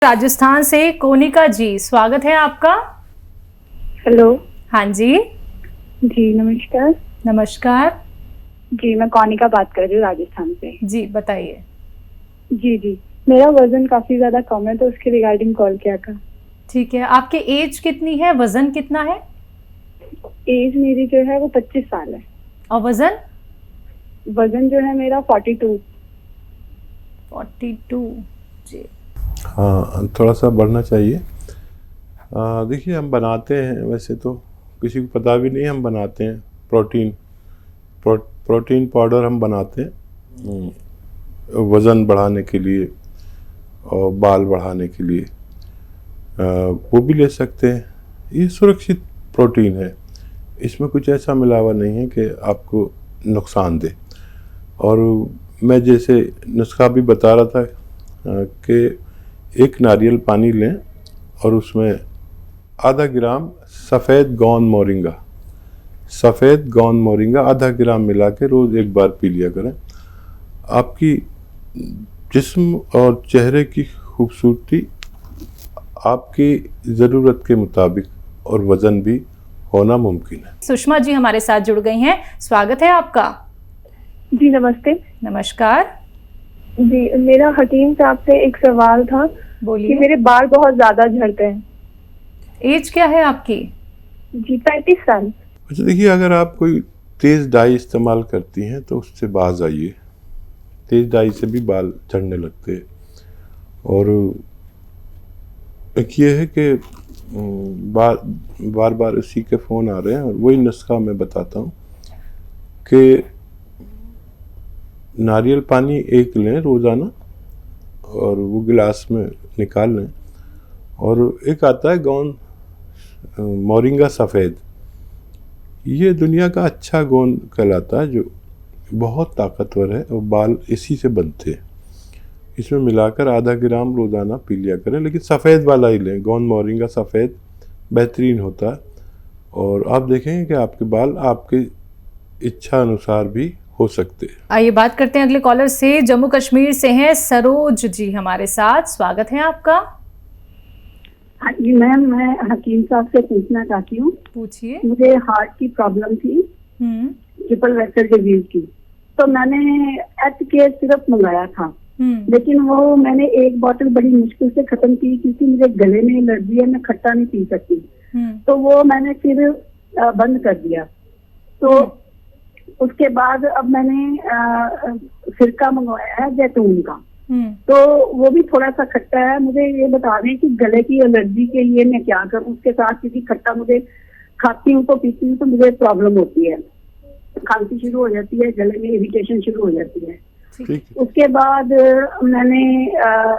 राजस्थान से कोनिका जी, स्वागत है आपका। हेलो। हाँ जी। जी नमस्कार। नमस्कार जी मैं कोनिका बात कर रही हूँ राजस्थान से। जी, बताइए। जी मेरा वजन काफी ज्यादा कम है तो उसके रिगार्डिंग कॉल किया था। ठीक है, आपकी एज कितनी है, वजन कितना है? एज मेरी जो है वो 25 साल है। और वजन? वजन जो है मेरा 42। जी। हाँ, थोड़ा सा बढ़ना चाहिए। देखिए, हम बनाते हैं, वैसे तो किसी को पता भी नहीं, हम बनाते हैं प्रोटीन पाउडर हम बनाते हैं वज़न बढ़ाने के लिए और बाल बढ़ाने के लिए। वो भी ले सकते हैं। ये सुरक्षित प्रोटीन है, इसमें कुछ ऐसा मिलावा नहीं है कि आपको नुकसान दे। और मैं जैसे नुस्खा भी बता रहा था कि एक नारियल पानी लें और उसमें आधा ग्राम सफ़ेद गोंद मोरिंगा आधा ग्राम मिला के रोज़ एक बार पी लिया करें। आपकी जिस्म और चेहरे की खूबसूरती आपकी ज़रूरत के मुताबिक और वज़न भी होना मुमकिन है। सुषमा जी हमारे साथ जुड़ गई हैं, स्वागत है आपका। जी नमस्ते। नमस्कार। जी मेरा हकीम साहब से एक सवाल था। बोलिए। कि मेरे बाल बहुत ज्यादा झड़ते हैं। एज क्या है आपकी? जी 35 साल। अच्छा, देखिए, अगर आप कोई तेज़ डाई इस्तेमाल करती हैं तो उससे बाज आइए। तेज़ डाई से भी बाल झड़ने लगते हैं। और एक ये है कि बार बार उसी के फ़ोन आ रहे हैं और वही नुस्खा मैं बताता हूँ कि नारियल पानी एक लें रोज़ाना और वो गिलास में निकाल लें। और एक आता है गोंद मोरिंगा सफ़ेद, ये दुनिया का अच्छा गोंद कहलाता है जो बहुत ताकतवर है और बाल इसी से बनते हैं। इसमें मिलाकर आधा ग्राम रोज़ाना पी लिया करें, लेकिन सफ़ेद वाला ही लें। गोंद मोरिंगा सफ़ेद बेहतरीन होता है और आप देखेंगे कि आपके बाल आपकी इच्छा अनुसार भी हो सकते हैं। आइए बात करते हैं अगले कॉलर से। जम्मू कश्मीर से हैं सरोज जी हमारे साथ, स्वागत है आपका। हाँ जी मैम, मैं हकीम साहब से पूछना चाहती हूँ। पूछिए। मुझे हार्ट की प्रॉब्लम थी, ट्रिपल वेक्टर डिजीज की। तो मैंने HCare सिरप मंगाया था, लेकिन वो मैंने एक बोतल बड़ी मुश्किल से खत्म की क्योंकि मुझे गले में एलर्जी है, मैं खट्टा नहीं पी सकती। तो वो मैंने फिर बंद कर दिया। तो उसके बाद अब मैंने सिरका मंगवाया है जैतून का, तो वो भी थोड़ा सा खट्टा है। मुझे ये बता दें कि गले की एलर्जी के लिए मैं क्या करूं उसके साथ, क्योंकि खट्टा मुझे खाती हूँ तो पीती हूँ तो मुझे प्रॉब्लम होती है, खांसी शुरू हो जाती है, गले में इरिटेशन शुरू हो जाती है। उसके बाद मैंने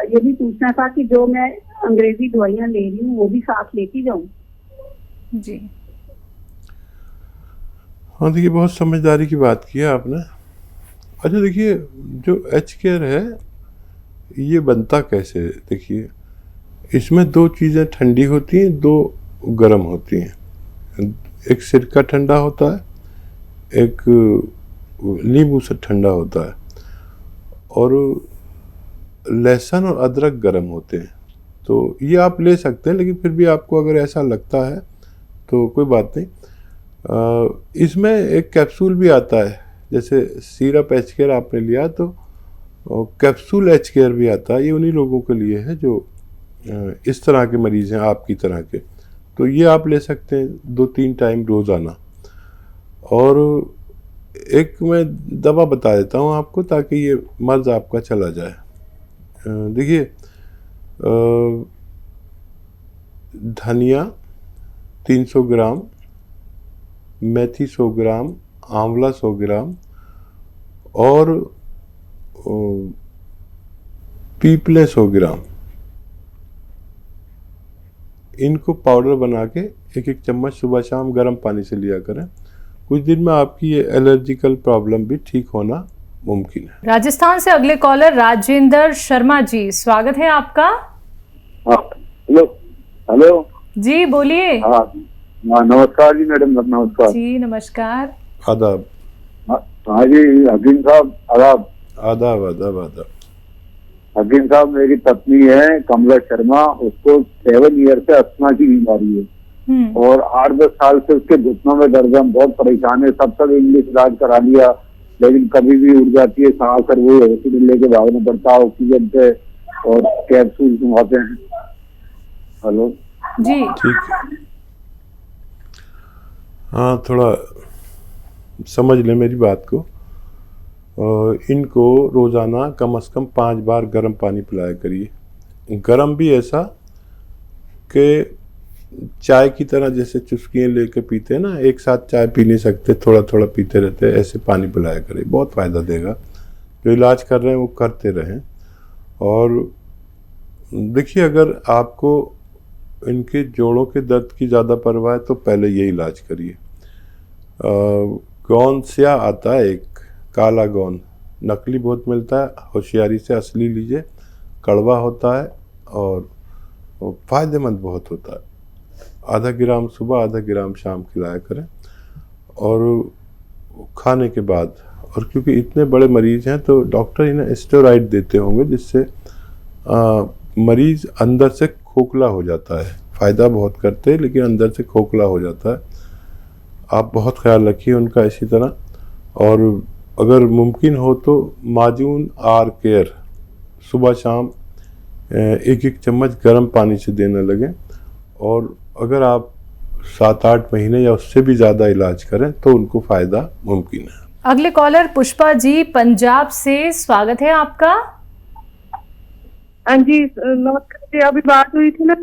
ये भी पूछना था कि जो मैं अंग्रेजी दवाइयाँ ले रही हूँ वो भी साथ लेती जाऊँ। जी हाँ, देखिए, बहुत समझदारी की बात की है आपने। अच्छा, देखिए, जो HCare है ये बनता कैसे है? देखिए, इसमें दो चीज़ें ठंडी होती हैं, दो गर्म होती हैं। एक सिरका ठंडा होता है, एक नींबू से ठंडा होता है। और लहसुन और अदरक गर्म होते हैं। तो ये आप ले सकते हैं, लेकिन फिर भी आपको अगर ऐसा लगता है तो कोई बात नहीं। इसमें एक कैप्सूल भी आता है, जैसे सिरप HCare आपने लिया तो कैप्सूल HCare भी आता है। ये उन्हीं लोगों के लिए है जो इस तरह के मरीज़ हैं, आपकी तरह के। तो ये आप ले सकते हैं 2-3 टाइम रोज़ाना। और एक मैं दवा बता देता हूँ आपको ताकि ये मर्ज़ आपका चला जाए। देखिए, धनिया 300 ग्राम, मेथी 100 ग्राम, आंवला 100 ग्राम और पीपले 100 ग्राम, इनको पाउडर बना के एक चम्मच सुबह शाम गर्म पानी से लिया करें। कुछ दिन में आपकी ये एलर्जिकल प्रॉब्लम भी ठीक होना मुमकिन है। राजस्थान से अगले कॉलर राजेंद्र शर्मा जी, स्वागत है आपका। हेलो हेलो जी बोलिए। हाँ नमस्कार जी मैडम, नमस्कार जी। नमस्कार। आदाब। हाँ जी हकीम साहब, आदाब। आदाब आदाब आदाब। हकीम साहब, मेरी पत्नी है कमला शर्मा, उसको 7 ईयर से अस्थमा की बीमारी है और 8-10 साल से उसके घुटनों में दर्द, हम बहुत परेशान है। सब इंग्लिश इलाज करा लिया, लेकिन कभी भी उठ जाती है सांस और वो हॉस्पिटल लेके भागना पड़ता है, ऑक्सीजन पे और कैप्सूल घुमाते हैं। हेलो जी, ठीक है। हाँ, थोड़ा समझ ले मेरी बात को। इनको रोज़ाना कम से कम 5 बार गर्म पानी पिलाया करिए। गर्म भी ऐसा कि चाय की तरह जैसे चुस्कियाँ लेके पीते हैं ना, एक साथ चाय पी नहीं सकते, थोड़ा थोड़ा पीते रहते हैं, ऐसे पानी पिलाया करिए, बहुत फ़ायदा देगा। जो इलाज कर रहे हैं वो करते रहें। और देखिए, अगर आपको इनके जोड़ों के दर्द की ज़्यादा परवाह है तो पहले ये इलाज करिए। गौनसिया आता है एक, काला गौन, नकली बहुत मिलता है, होशियारी से असली लीजिए। कड़वा होता है और फ़ायदेमंद बहुत होता है। आधा ग्राम सुबह, आधा ग्राम शाम खिलाया करें। और खाने के बाद, और क्योंकि इतने बड़े मरीज़ हैं तो डॉक्टर इन्हें स्टेरॉइड देते होंगे, जिससे मरीज़ अंदर से खोखला हो जाता है। फ़ायदा बहुत करते हैं लेकिन अंदर से खोखला हो जाता है। आप बहुत ख्याल रखिए उनका इसी तरह। और अगर मुमकिन हो तो माजून आर केयर सुबह शाम 1-1 चम्मच गर्म पानी से देने लगें। और अगर आप 7-8 महीने या उससे भी ज़्यादा इलाज करें तो उनको फ़ायदा मुमकिन है। अगले कॉलर पुष्पा जी पंजाब से, स्वागत है आपका। हाँ जी, नमस्कार जी। अभी बात हुई थी ना,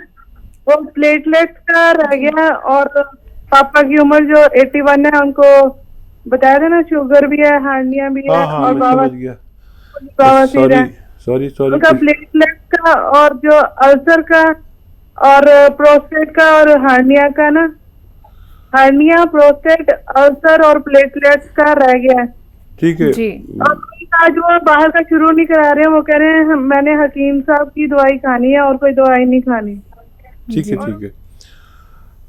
वो प्लेटलेट्स का रह गया है और पापा की उम्र जो 81 है, उनको बताया था ना, शुगर भी है, हार्निया भी है। हाँ, और मैं समझ गया। बवासीर है। सॉरी उनका प्लेटलेट्स का और जो अल्सर का और प्रोस्टेट का और हार्निया का ना, हार्निया, प्रोस्टेट, अल्सर और प्लेटलेट्स का रह गया है। ठीक है जी। और आज वो बाहर का शुरू नहीं करा रहे हैं, वो कह रहे हैं मैंने हकीम साहब की दवाई खानी है और कोई दवाई नहीं खानी। ठीक है।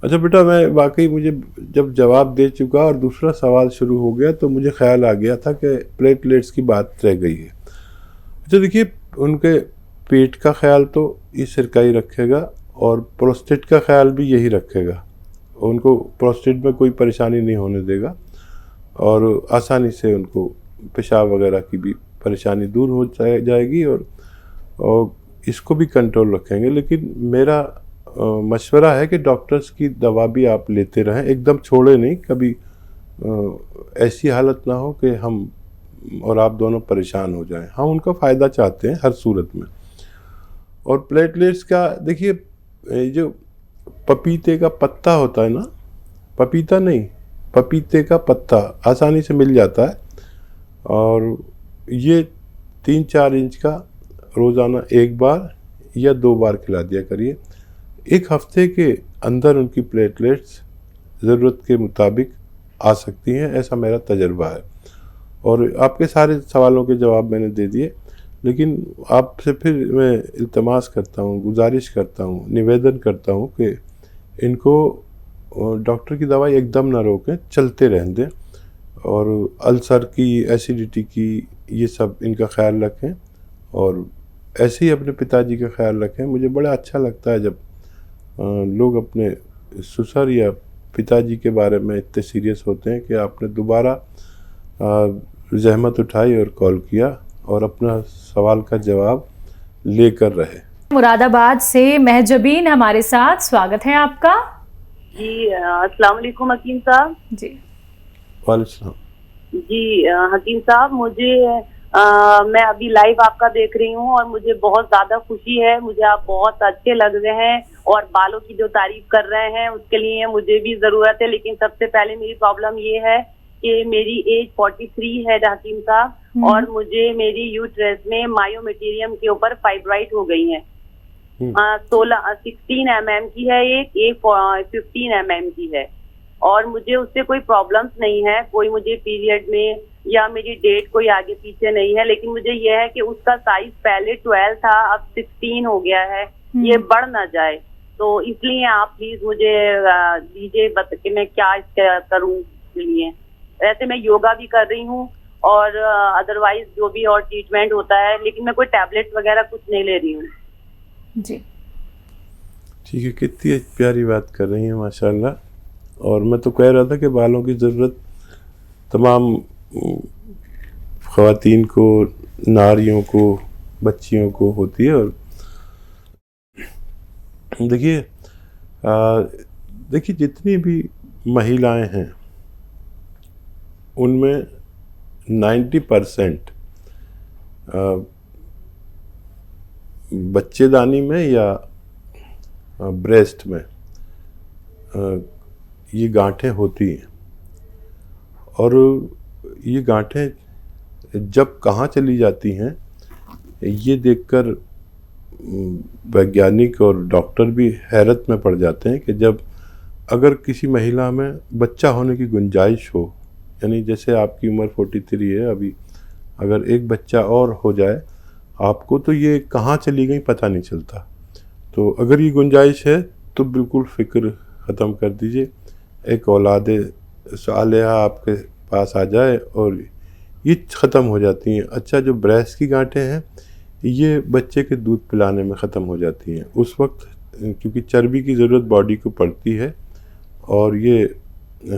अच्छा बेटा, मैं वाकई मुझे जब जवाब दे चुका और दूसरा सवाल शुरू हो गया तो मुझे ख्याल आ गया था कि प्लेटलेट्स की बात रह गई है। अच्छा देखिए, उनके पेट का ख्याल तो ये सरकारी रखेगा और प्रोस्टेट का ख्याल भी यही रखेगा। उनको प्रोस्टेट में कोई परेशानी नहीं होने देगा और आसानी से उनको पेशाब वगैरह की भी परेशानी दूर हो जाएगी और इसको भी कंट्रोल रखेंगे। लेकिन मेरा मशवरा है कि डॉक्टर्स की दवा भी आप लेते रहें, एकदम छोड़े नहीं। कभी ऐसी हालत ना हो कि हम और आप दोनों परेशान हो जाएं। हम उनका फ़ायदा चाहते हैं हर सूरत में। और प्लेटलेट्स का देखिए, जो पपीते का पत्ता होता है ना, पपीता नहीं, पपीते का पत्ता आसानी से मिल जाता है और ये 3-4 इंच का रोज़ाना 1 बार या 2 बार खिला दिया करिए। 1 हफ्ते के अंदर उनकी प्लेटलेट्स ज़रूरत के मुताबिक आ सकती हैं, ऐसा मेरा तजर्बा है। और आपके सारे सवालों के जवाब मैंने दे दिए, लेकिन आपसे फिर मैं इल्तमास करता हूँ, गुजारिश करता हूँ, निवेदन करता हूँ कि इनको डॉक्टर की दवाई एकदम ना रोकें, चलते रहने दें। और अल्सर की, एसिडिटी की, ये सब इनका ख्याल रखें और ऐसे ही अपने पिताजी का ख्याल रखें। मुझे बड़ा अच्छा लगता है जब लोग अपने ससुर या पिताजी के बारे में इतने सीरियस होते हैं कि आपने दोबारा जहमत उठाई और कॉल किया और अपना सवाल का जवाब लेकर रहे। मुरादाबाद से महजबीन हमारे साथ, स्वागत है आपका। जी अस्सलाम वालेकुम हकीम साहब। जी वालेकुम। जी हकीम साहब, मुझे मैं अभी लाइव आपका देख रही हूँ और मुझे बहुत ज्यादा खुशी है। मुझे आप बहुत अच्छे लग रहे हैं और बालों की जो तारीफ कर रहे हैं उसके लिए मुझे भी जरूरत है। लेकिन सबसे पहले मेरी प्रॉब्लम ये है कि मेरी एज 43 है हकीम साहब, और मुझे मेरी यूट्रस में मायोमेटेरियम के ऊपर फाइब्राइड हो गई है। 16 mm की है, एक 15 mm की है और मुझे उससे कोई प्रॉब्लम्स नहीं है, कोई मुझे पीरियड में या मेरी डेट कोई आगे पीछे नहीं है। लेकिन मुझे यह है कि उसका साइज पहले 12 था, अब 16 हो गया है, ये बढ़ ना जाए। तो इसलिए आप प्लीज मुझे दीजिए कि मैं क्या इसका करूँ इसके लिए। वैसे मैं योगा भी कर रही हूँ और अदरवाइज जो भी और ट्रीटमेंट होता है, लेकिन मैं कोई टैबलेट वगैरह कुछ नहीं ले रही हूँ जी। ठीक है, कितनी प्यारी बात कर रही हैं माशाल्लाह। और मैं तो कह रहा था कि बालों की ज़रूरत तमाम ख़वातीन को, नारियों को, बच्चियों को होती है। और देखिए जितनी भी महिलाएं हैं उनमें 90% बच्चेदानी में या ब्रेस्ट में ये गांठें होती हैं। और ये गांठें जब कहाँ चली जाती हैं ये देखकर वैज्ञानिक और डॉक्टर भी हैरत में पड़ जाते हैं कि जब अगर किसी महिला में बच्चा होने की गुंजाइश हो, यानी जैसे आपकी उम्र 43 है अभी, अगर एक बच्चा और हो जाए आपको तो ये कहाँ चली गई पता नहीं चलता। तो अगर ये गुंजाइश है तो बिल्कुल फ़िक्र ख़त्म कर दीजिए, एक औलाद सालेहा आपके पास आ जाए और ये ख़त्म हो जाती हैं। अच्छा, जो ब्रेस्ट की गांठें हैं ये बच्चे के दूध पिलाने में ख़त्म हो जाती हैं उस वक्त, क्योंकि चर्बी की ज़रूरत बॉडी को पड़ती है और ये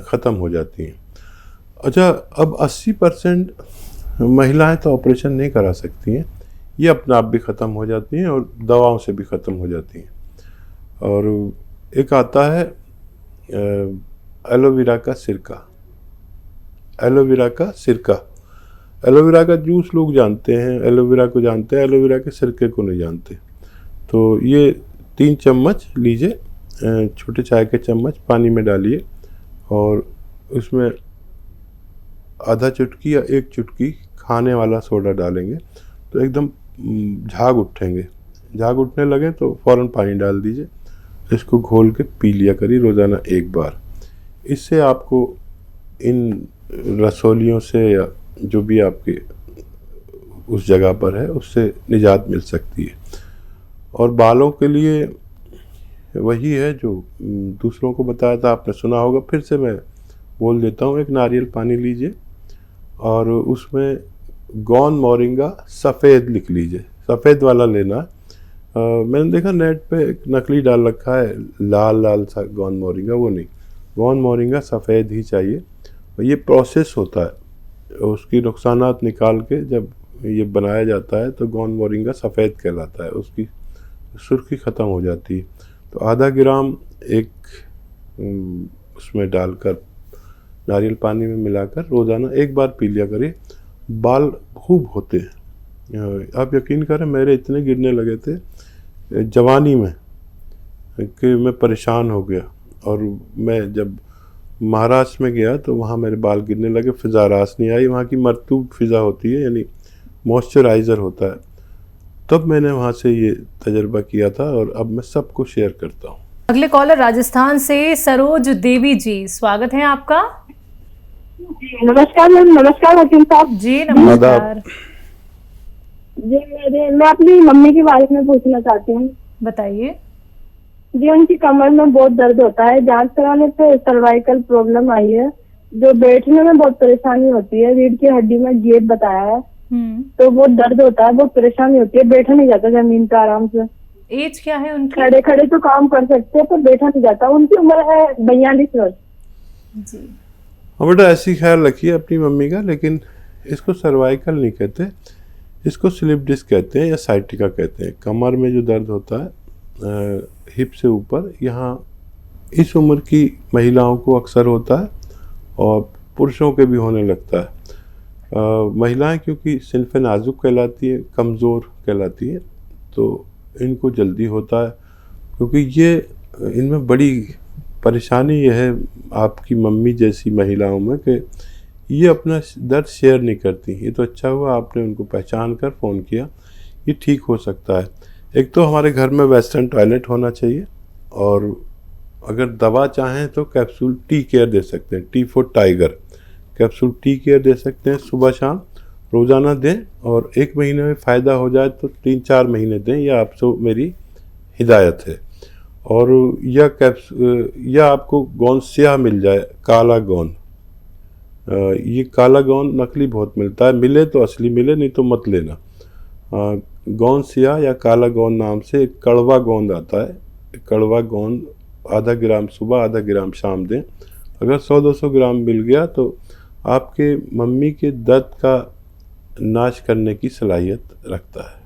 ख़त्म हो जाती हैं। अच्छा, अब 80% महिलाएं तो ऑपरेशन नहीं करा सकती हैं, ये अपने आप भी ख़त्म हो जाती हैं और दवाओं से भी ख़त्म हो जाती हैं। और एक आता है एलोवेरा का सिरका। एलोवेरा का सिरका, एलोवेरा का जूस लोग जानते हैं, एलोवेरा को जानते हैं, एलोवेरा के सिरके को नहीं जानते। तो ये 3 चम्मच लीजिए, छोटे चाय के चम्मच पानी में डालिए और उसमें आधा चुटकी या 1 चुटकी खाने वाला सोडा डालेंगे तो एकदम झाग उठेंगे। झाग उठने लगे तो फ़ौरन पानी डाल दीजिए, इसको घोल के पी लिया करिए रोज़ाना 1 बार। इससे आपको इन रसौलियों से या जो भी आपके उस जगह पर है उससे निजात मिल सकती है। और बालों के लिए वही है जो दूसरों को बताया था, आपने सुना होगा, फिर से मैं बोल देता हूँ। एक नारियल पानी लीजिए और उसमें गौन मोरिंगा सफ़ेद लिख लीजिए, सफ़ेद वाला लेना। मैंने देखा नेट पे एक नकली डाल रखा है लाल लाल सा गौन मोरिंगा, वो नहीं, गौन मोरिंगा सफ़ेद ही चाहिए। और ये प्रोसेस होता है, उसकी नुकसानात निकाल के जब ये बनाया जाता है तो गौन मोरिंगा सफ़ेद कहलाता है, उसकी सुर्खी ख़त्म हो जाती है। तो आधा ग्राम एक उसमें डालकर नारियल पानी में मिलाकर रोज़ाना 1 बार पी लिया करिए। बाल खूब होते हैं, आप यकीन करें मेरे इतने गिरने लगे थे जवानी में कि मैं परेशान हो गया। और मैं जब महाराष्ट्र में गया तो वहाँ मेरे बाल गिरने लगे, फ़िज़ा रास नहीं आई, वहाँ की मरतूब फ़िज़ा होती है यानी मॉइस्चराइज़र होता है। तब मैंने वहाँ से ये तजर्बा किया था और अब मैं सबको शेयर करता हूँ। अगले कॉलर राजस्थान से सरोज देवी जी, स्वागत है आपका। नमस्कार मैम। नमस्कार हकीम साहब जी नमस्कार जी। मैं अपनी मम्मी के बारे में पूछना चाहती हूँ। बताइए जी। उनकी कमर में बहुत दर्द होता है, जांच कराने पे सर्वाइकल प्रॉब्लम आई है, जो बैठने में बहुत परेशानी होती है, रीढ़ की हड्डी में गैप बताया है तो बहुत दर्द होता है, बहुत परेशानी होती है, बैठा नहीं जाता जमीन पे आराम से। एज क्या है उनकी? खड़े खड़े तो काम कर सकते हैं पर बैठा नहीं जाता। उनकी उम्र है 42 वर्ष जी। हाँ बेटा, ऐसी ख्याल रखिए अपनी मम्मी का। लेकिन इसको सर्वाइकल नहीं कहते, इसको स्लिप डिस्क कहते हैं या साइटिका कहते हैं। कमर में जो दर्द होता है हिप से ऊपर, यहाँ इस उम्र की महिलाओं को अक्सर होता है और पुरुषों के भी होने लगता है। महिलाएं क्योंकि सिनफ़े नाजुक कहलाती है, कमज़ोर कहलाती है, तो इनको जल्दी होता है। क्योंकि ये इनमें बड़ी परेशानी यह है आपकी मम्मी जैसी महिलाओं में कि ये अपना दर्द शेयर नहीं करती। ये तो अच्छा हुआ आपने उनको पहचान कर फ़ोन किया, ये ठीक हो सकता है। एक तो हमारे घर में वेस्टर्न टॉयलेट होना चाहिए, और अगर दवा चाहें तो कैप्सूल टी केयर दे सकते हैं, T for tiger capsule T care दे सकते हैं, सुबह शाम रोज़ाना दें। और 1 महीने में फ़ायदा हो जाए तो 3-4 महीने दें, यह आपसे मेरी हिदायत है। और या आपको गोंद स्याह मिल जाए, काला गोंद, ये काला गोंद नकली बहुत मिलता है, मिले तो असली मिले, नहीं तो मत लेना। गोंद सिया या काला गोंद नाम से एक कड़वा गोंद आता है। कड़वा गोंद आधा ग्राम सुबह, आधा ग्राम शाम दें। अगर 100-200 ग्राम मिल गया तो आपके मम्मी के दर्द का नाश करने की सलाहियत रखता है।